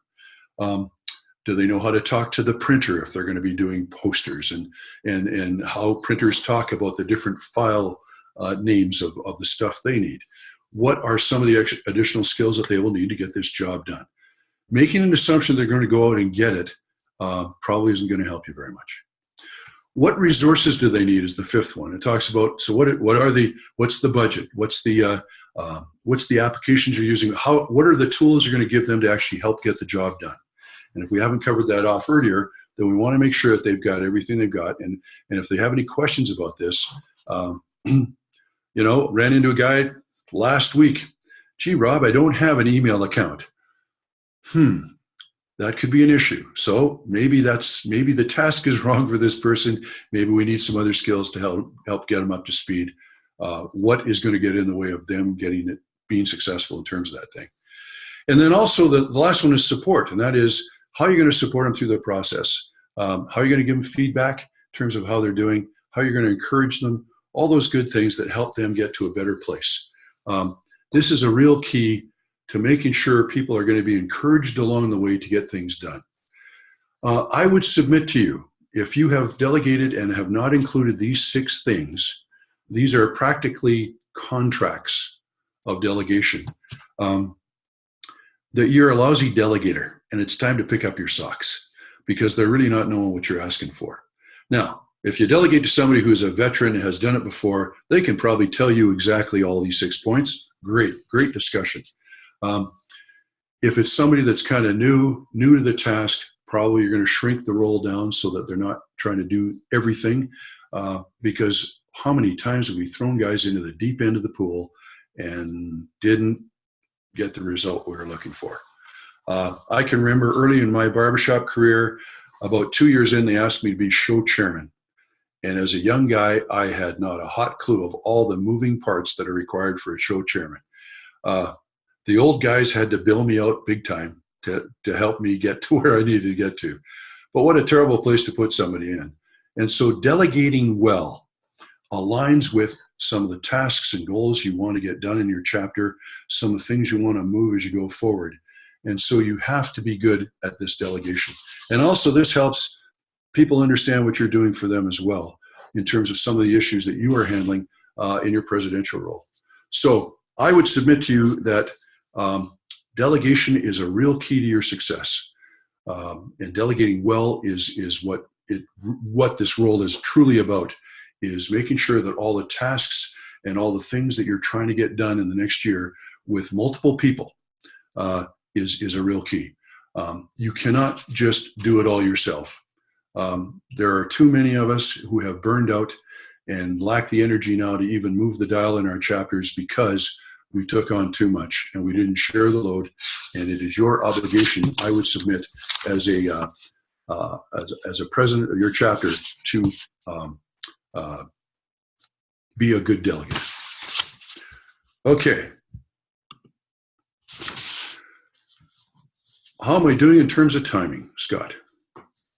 Do they know how to talk to the printer if they're going to be doing posters, and how printers talk about the different file names of the stuff they need? What are some of the additional skills that they will need to get this job done? Making an assumption they're going to go out and get it probably isn't going to help you very much. What resources do they need is the fifth one. It talks about, so what's the budget? What's the applications you're using? What are the tools you're going to give them to actually help get the job done? And if we haven't covered that off earlier, then we want to make sure that they've got everything they've got. And if they have any questions about this, ran into a guy last week. Gee, Rob, I don't have an email account. That could be an issue. So maybe the task is wrong for this person. Maybe we need some other skills to help get them up to speed. What is going to get in the way of them being successful in terms of that thing? And then also the last one is support, and that is, how are you going to support them through the process? How are you going to give them feedback in terms of how they're doing? How are you going to encourage them? All those good things that help them get to a better place. This is a real key to making sure people are going to be encouraged along the way to get things done. I would submit to you, if you have delegated and have not included these 6 things, these are practically contracts of delegation, that you're a lousy delegator, and it's time to pick up your socks, because they're really not knowing what you're asking for. Now, if you delegate to somebody who's a veteran and has done it before, they can probably tell you exactly all these 6 points. Great discussion. If it's somebody that's kind of new to the task, probably you're going to shrink the role down so that they're not trying to do everything, because how many times have we thrown guys into the deep end of the pool and didn't get the result we were looking for? I can remember early in my barbershop career, about 2 years in, they asked me to be show chairman. And as a young guy, I had not a hot clue of all the moving parts that are required for a show chairman. The old guys had to bill me out big time to help me get to where I needed to get to. But what a terrible place to put somebody in. And so delegating well aligns with some of the tasks and goals you want to get done in your chapter, some of the things you want to move as you go forward. And so you have to be good at this delegation. And also this helps people understand what you're doing for them as well, in terms of some of the issues that you are handling in your presidential role. So I would submit to you that delegation is a real key to your success. and delegating well is what this role is truly about, is making sure that all the tasks and all the things that you're trying to get done in the next year with multiple people is a real key. You cannot just do it all yourself. There are too many of us who have burned out and lack the energy now to even move the dial in our chapters because we took on too much and we didn't share the load. And it is your obligation, I would submit, as a president of your chapter to be a good delegate. Okay. How am I doing in terms of timing, Scott?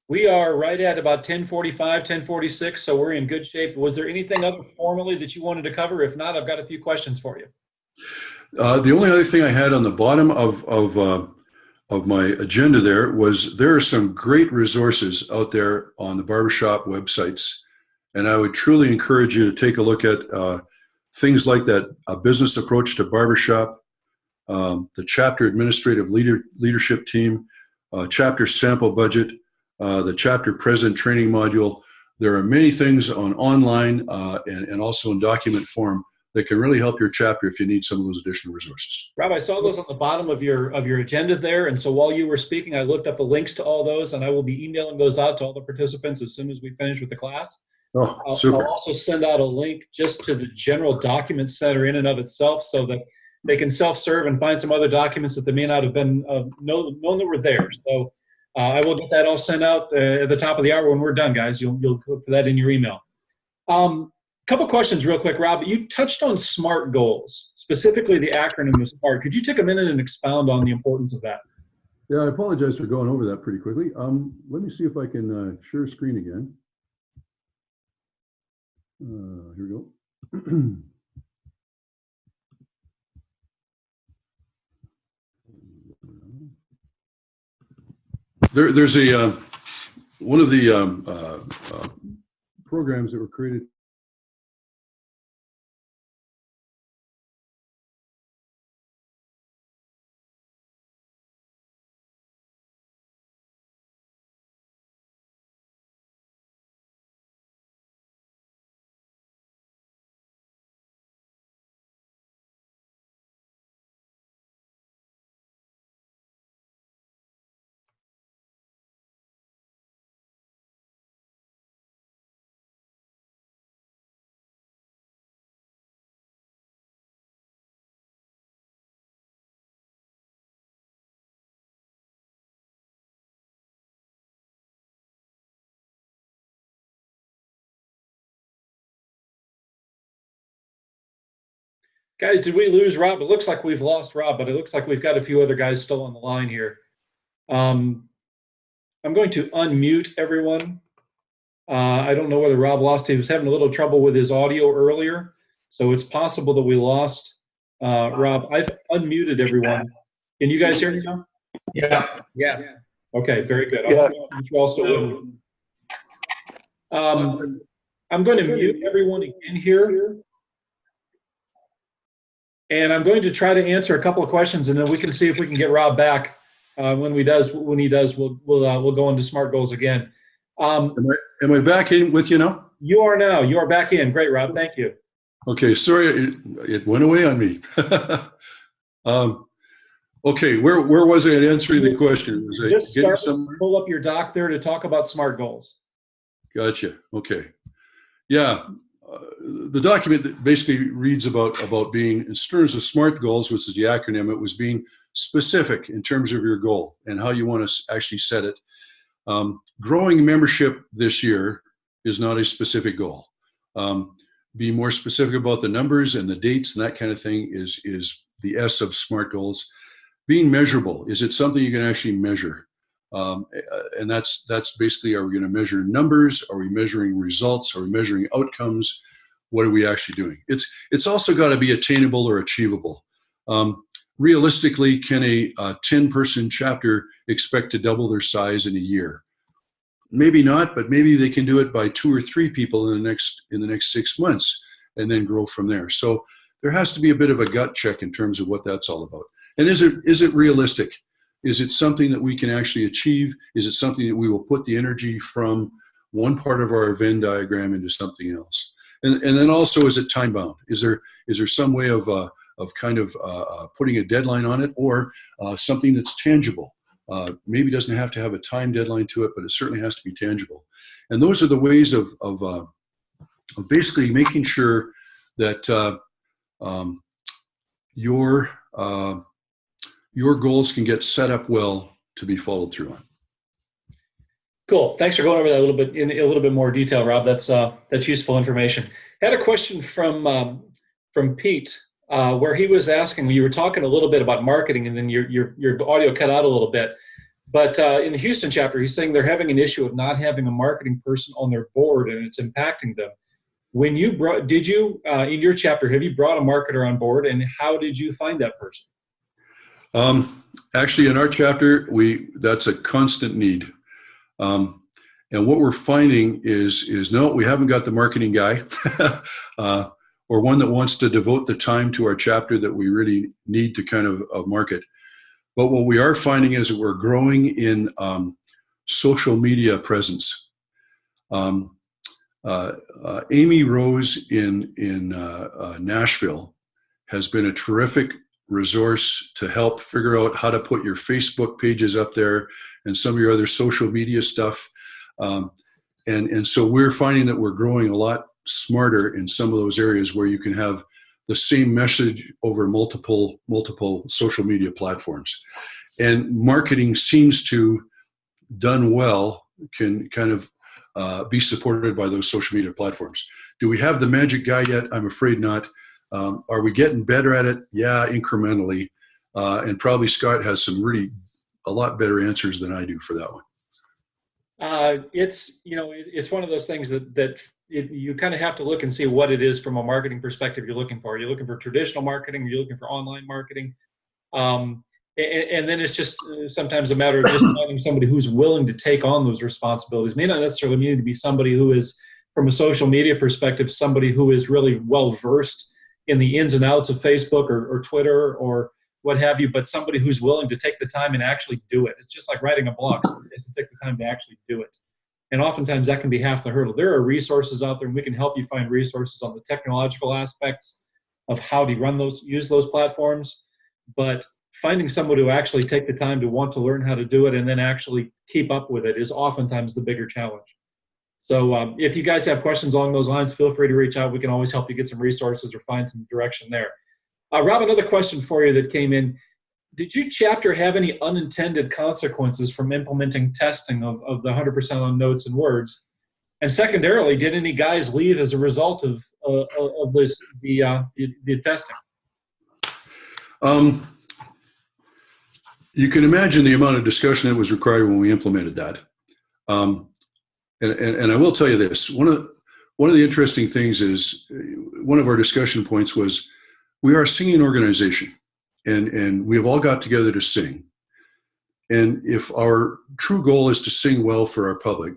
We are right at about 10:45, 10:46, so we're in good shape. Was there anything other formally that you wanted to cover? If not, I've got a few questions for you. The only other thing I had on the bottom of my agenda there are some great resources out there on the Barbershop websites, and I would truly encourage you to take a look at things like that, a business approach to Barbershop, the chapter administrative leadership team, chapter sample budget, the chapter president training module. There are many things online and also in document form that can really help your chapter if you need some of those additional resources. Rob, I saw those on the bottom of your agenda there, and so while you were speaking, I looked up the links to all those, and I will be emailing those out to all the participants as soon as we finish with the class. Oh, super. I'll also send out a link just to the general document center in and of itself so that they can self-serve and find some other documents that they may not have been known that were there. So I will get that all sent out at the top of the hour when we're done, guys. You'll look for that in your email. Couple questions real quick, Rob. You touched on SMART goals, specifically the acronym of SMART. Could you take a minute and expound on the importance of that? Yeah, I apologize for going over that pretty quickly. Let me see if I can share screen again. Here we go. There's one of the programs that were created Guys, did we lose Rob? It looks like we've lost Rob, but it looks like we've got a few other guys still on the line here. I'm going to unmute everyone. I don't know whether Rob lost. He was having a little trouble with his audio earlier, so it's possible that we lost Rob. I've unmuted everyone. Can you guys hear me now? Yeah. Yes. Okay, very good. You all still with me. I'm going to mute everyone again here. And I'm going to try to answer a couple of questions, and then we can see if we can get Rob back. When he does, we'll go into SMART goals again. Am I back in with you now? You are now. You are back in. Great, Rob. Thank you. Okay, sorry, it went away on me. Okay, where was I at answering the question? Was I just getting start somewhere? pull up your doc there to talk about SMART goals. Gotcha. Okay. Yeah. The document that basically reads about being, in terms of SMART goals, which is the acronym, it was being specific in terms of your goal and how you want to actually set it. Growing membership this year is not a specific goal. Be more specific about the numbers and the dates and that kind of thing is the S of SMART goals. Being measurable, is it something you can actually measure? And that's basically, are we going to measure numbers? Are we measuring results? Are we measuring outcomes? What are we actually doing? It's also got to be attainable or achievable. Realistically, can a 10-person chapter expect to double their size in a year? Maybe not, but maybe they can do it by 2 or 3 people in the next 6 months and then grow from there. So there has to be a bit of a gut check in terms of what that's all about. And is it realistic? Is it something that we can actually achieve? Is it something that we will put the energy from one part of our Venn diagram into something else? And then also, is it time bound? Is there some way of kind of putting a deadline on it, or something that's tangible? Maybe doesn't have to have a time deadline to it, but it certainly has to be tangible. And those are the ways of basically making sure that your goals can get set up well to be followed through on. Cool. Thanks for going over that a little bit in a little bit more detail, Rob. That's useful information. I had a question from Pete, where he was asking. You were talking a little bit about marketing, and then your audio cut out a little bit. But in the Houston chapter, he's saying they're having an issue of not having a marketing person on their board, and it's impacting them. When you in your chapter, have you brought a marketer on board, and how did you find that person? Actually, in our chapter, that's a constant need. And what we're finding is no, we haven't got the marketing guy or one that wants to devote the time to our chapter that we really need to kind of market. But what we are finding is that we're growing in social media presence. Amy Rose in Nashville has been a terrific resource to help figure out how to put your Facebook pages up there and some of your other social media stuff. And so we're finding that we're growing a lot smarter in some of those areas where you can have the same message over multiple social media platforms. And marketing seems to, done well, can kind of be supported by those social media platforms. Do we have the magic guy yet? I'm afraid not. Are we getting better at it? Yeah, incrementally. And probably Scott has a lot better answers than I do for that one. It's one of those things that you kind of have to look and see what it is from a marketing perspective you're looking for. You're looking for traditional marketing, or you're looking for online marketing. And then it's just sometimes a matter of just finding somebody who's willing to take on those responsibilities. May not necessarily need to be somebody who is, from a social media perspective, somebody who is really well versed in the ins and outs of Facebook or Twitter or what have you, but somebody who's willing to take the time and actually do it. It's just like writing a blog. It has to take the time to actually do it. And oftentimes that can be half the hurdle. There are resources out there, and we can help you find resources on the technological aspects of how to use those platforms. But finding someone who actually take the time to want to learn how to do it and then actually keep up with it is oftentimes the bigger challenge. So if you guys have questions along those lines, feel free to reach out. We can always help you get some resources or find some direction there. Rob, another question for you that came in. Did your chapter have any unintended consequences from implementing testing of the 100% on notes and words? And secondarily, did any guys leave as a result of the testing? You can imagine the amount of discussion that was required when we implemented that. And I will tell you this, one of the interesting things is, one of our discussion points was, we are a singing organization, and we have all got together to sing. And if our true goal is to sing well for our public,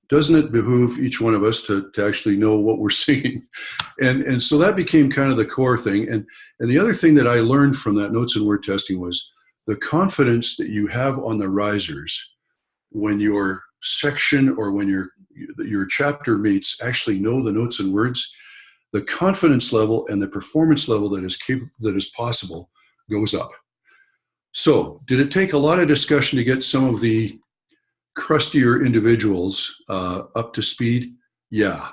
doesn't it behoove each one of us to actually know what we're singing? And so that became kind of the core thing. And the other thing that I learned from that notes and word testing was the confidence that you have on the risers when your section or when your chapter mates actually know the notes and words. The confidence level and the performance level that is possible goes up. So did it take a lot of discussion to get some of the crustier individuals up to speed? Yeah.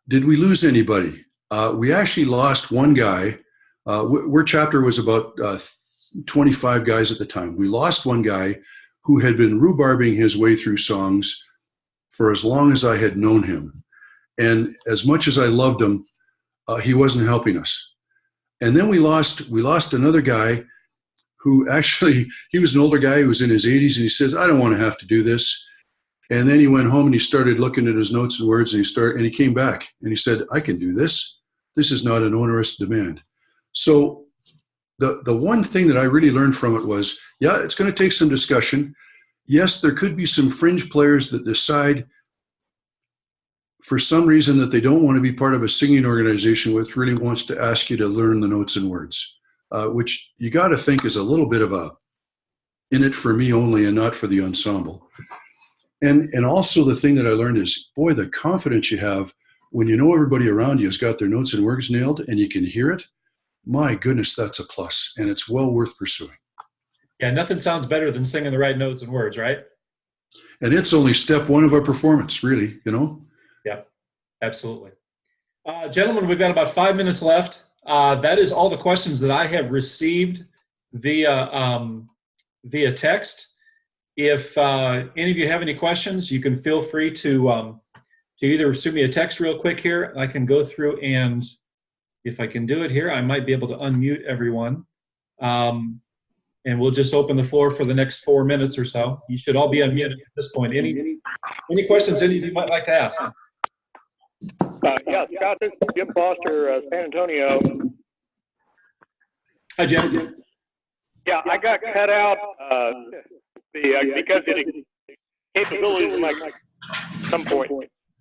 Did we lose anybody? We actually lost one guy. Our chapter was about 25 guys at the time. We lost one guy who had been rhubarbing his way through songs for as long as I had known him. And as much as I loved him, he wasn't helping us. And then we lost another guy who actually, he was an older guy, he was in his 80s, and he says, I don't want to have to do this. And then he went home and he started looking at his notes and words, and he came back and he said, I can do this. This is not an onerous demand. So the one thing that I really learned from it was, yeah, it's going to take some discussion. Yes, there could be some fringe players that decide for some reason that they don't want to be part of a singing organization which really wants to ask you to learn the notes and words, which you got to think is a little bit of a in it for me only and not for the ensemble. And also the thing that I learned is, boy, the confidence you have when you know everybody around you has got their notes and words nailed and you can hear it. My goodness, that's a plus, and it's well worth pursuing. Yeah, nothing sounds better than singing the right notes and words, right? And it's only step one of our performance, really, you know? Yeah, absolutely. Gentlemen, we've got about 5 minutes left. That is all the questions that I have received via text. If any of you have any questions, you can feel free to either send me a text real quick here. I can go through, and if I can do it here, I might be able to unmute everyone. And we'll just open the floor for the next 4 minutes or so. You should all be unmuted at this point. Any questions any of you might like to ask? Yeah, Scott, this is Jim Foster, San Antonio. Hi, Jim. Yeah, I got cut out because of the capabilities of my some point.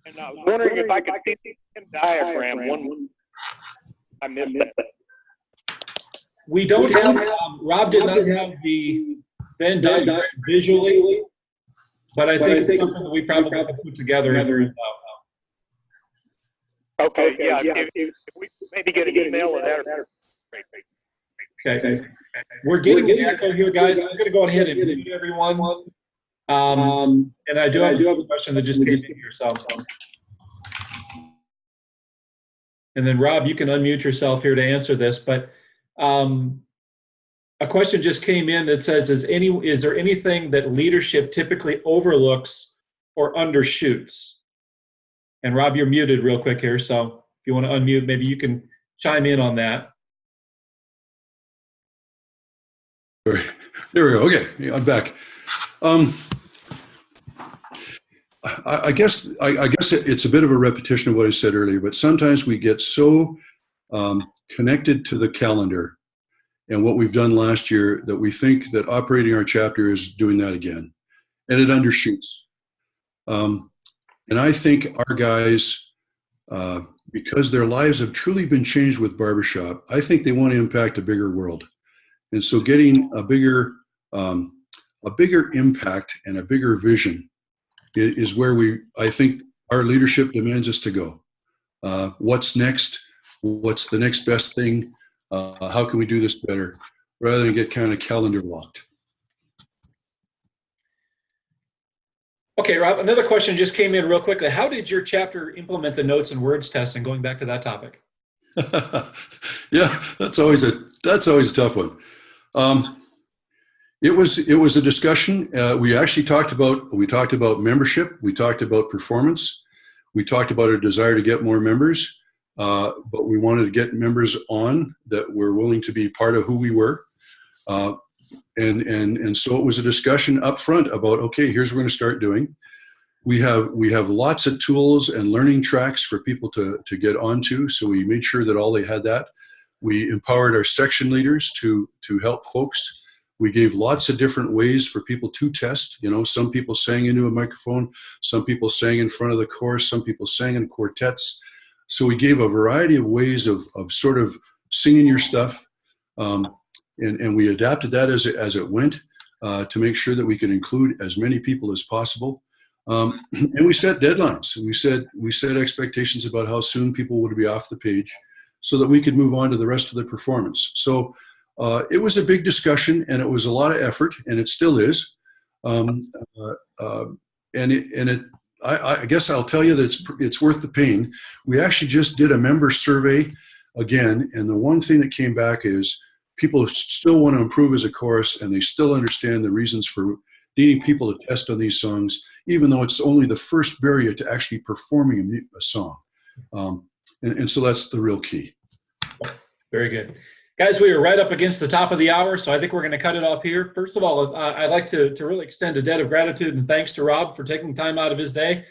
And I was wondering if I could see the diagram. I missed that. We don't have, Rob did not have the Venn diagram visually, but I think it's something that we probably have to put together. Okay, yeah, if we maybe get an email of that. Okay. We're getting an echo here, guys. I'm going to go ahead and mute everyone. And I do have a question that just came in here. So. And then, Rob, you can unmute yourself here to answer this. But a question just came in that says, is there anything that leadership typically overlooks or undershoots? And Rob, you're muted real quick here. So if you want to unmute, maybe you can chime in on that. There we go. Okay, I'm back. I guess it's a bit of a repetition of what I said earlier, but sometimes we get so connected to the calendar and what we've done last year that we think that operating our chapter is doing that again, and it undershoots. And I think our guys, because their lives have truly been changed with Barbershop, I think they want to impact a bigger world. And so getting a bigger impact and a bigger vision is where I think our leadership demands us to go. What's next? What's the next best thing? How can we do this better? Rather than get kind of calendar locked. Okay, Rob, another question just came in real quickly. How did your chapter implement the notes and words test, and going back to that topic? Yeah, that's always a tough one. It was a discussion. We actually talked about membership. We talked about performance. We talked about our desire to get more members, but we wanted to get members on that were willing to be part of who we were. And so it was a discussion up front about, okay, here's what we're going to start doing. We have lots of tools and learning tracks for people to get onto. So we made sure that all they had that. We empowered our section leaders to help folks. We gave lots of different ways for people to test. You know, some people sang into a microphone, some people sang in front of the chorus, some people sang in quartets. So we gave a variety of ways of sort of singing your stuff. And we adapted that as it went to make sure that we could include as many people as possible. And we set deadlines. We set expectations about how soon people would be off the page so that we could move on to the rest of the performance. So it was a big discussion, and it was a lot of effort, and it still is. I guess I'll tell you that it's worth the pain. We actually just did a member survey again, and the one thing that came back is people still want to improve as a chorus, and they still understand the reasons for needing people to test on these songs, even though it's only the first barrier to actually performing a song. And so that's the real key. Very good. Guys, we are right up against the top of the hour, so I think we're going to cut it off here. First of all, I'd like to really extend a debt of gratitude and thanks to Rob for taking time out of his day.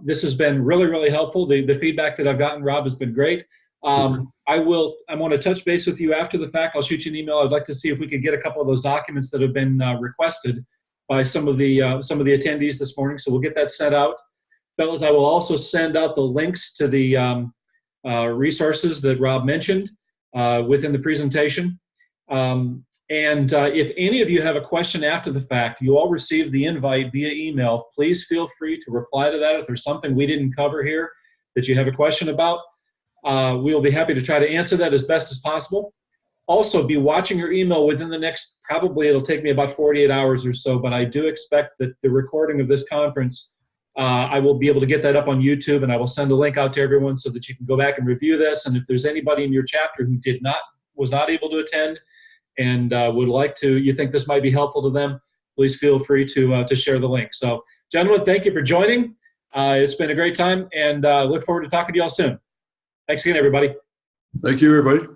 This has been really, really helpful. The feedback that I've gotten, Rob, has been great. I want to touch base with you after the fact. I'll shoot you an email. I'd like to see if we could get a couple of those documents that have been requested by some of the attendees this morning. So we'll get that sent out. Fellas, I will also send out the links to the resources that Rob mentioned within the presentation. And if any of you have a question after the fact, you all received the invite via email. Please feel free to reply to that if there's something we didn't cover here that you have a question about. We'll be happy to try to answer that as best as possible. Also, be watching your email within the next, probably it'll take me about 48 hours or so, but I do expect that the recording of this conference, I will be able to get that up on YouTube, and I will send a link out to everyone so that you can go back and review this. And if there's anybody in your chapter who was not able to attend and would like to, you think this might be helpful to them, please feel free to share the link. So, gentlemen, thank you for joining. It's been a great time, and look forward to talking to you all soon. Thanks again, everybody. Thank you, everybody.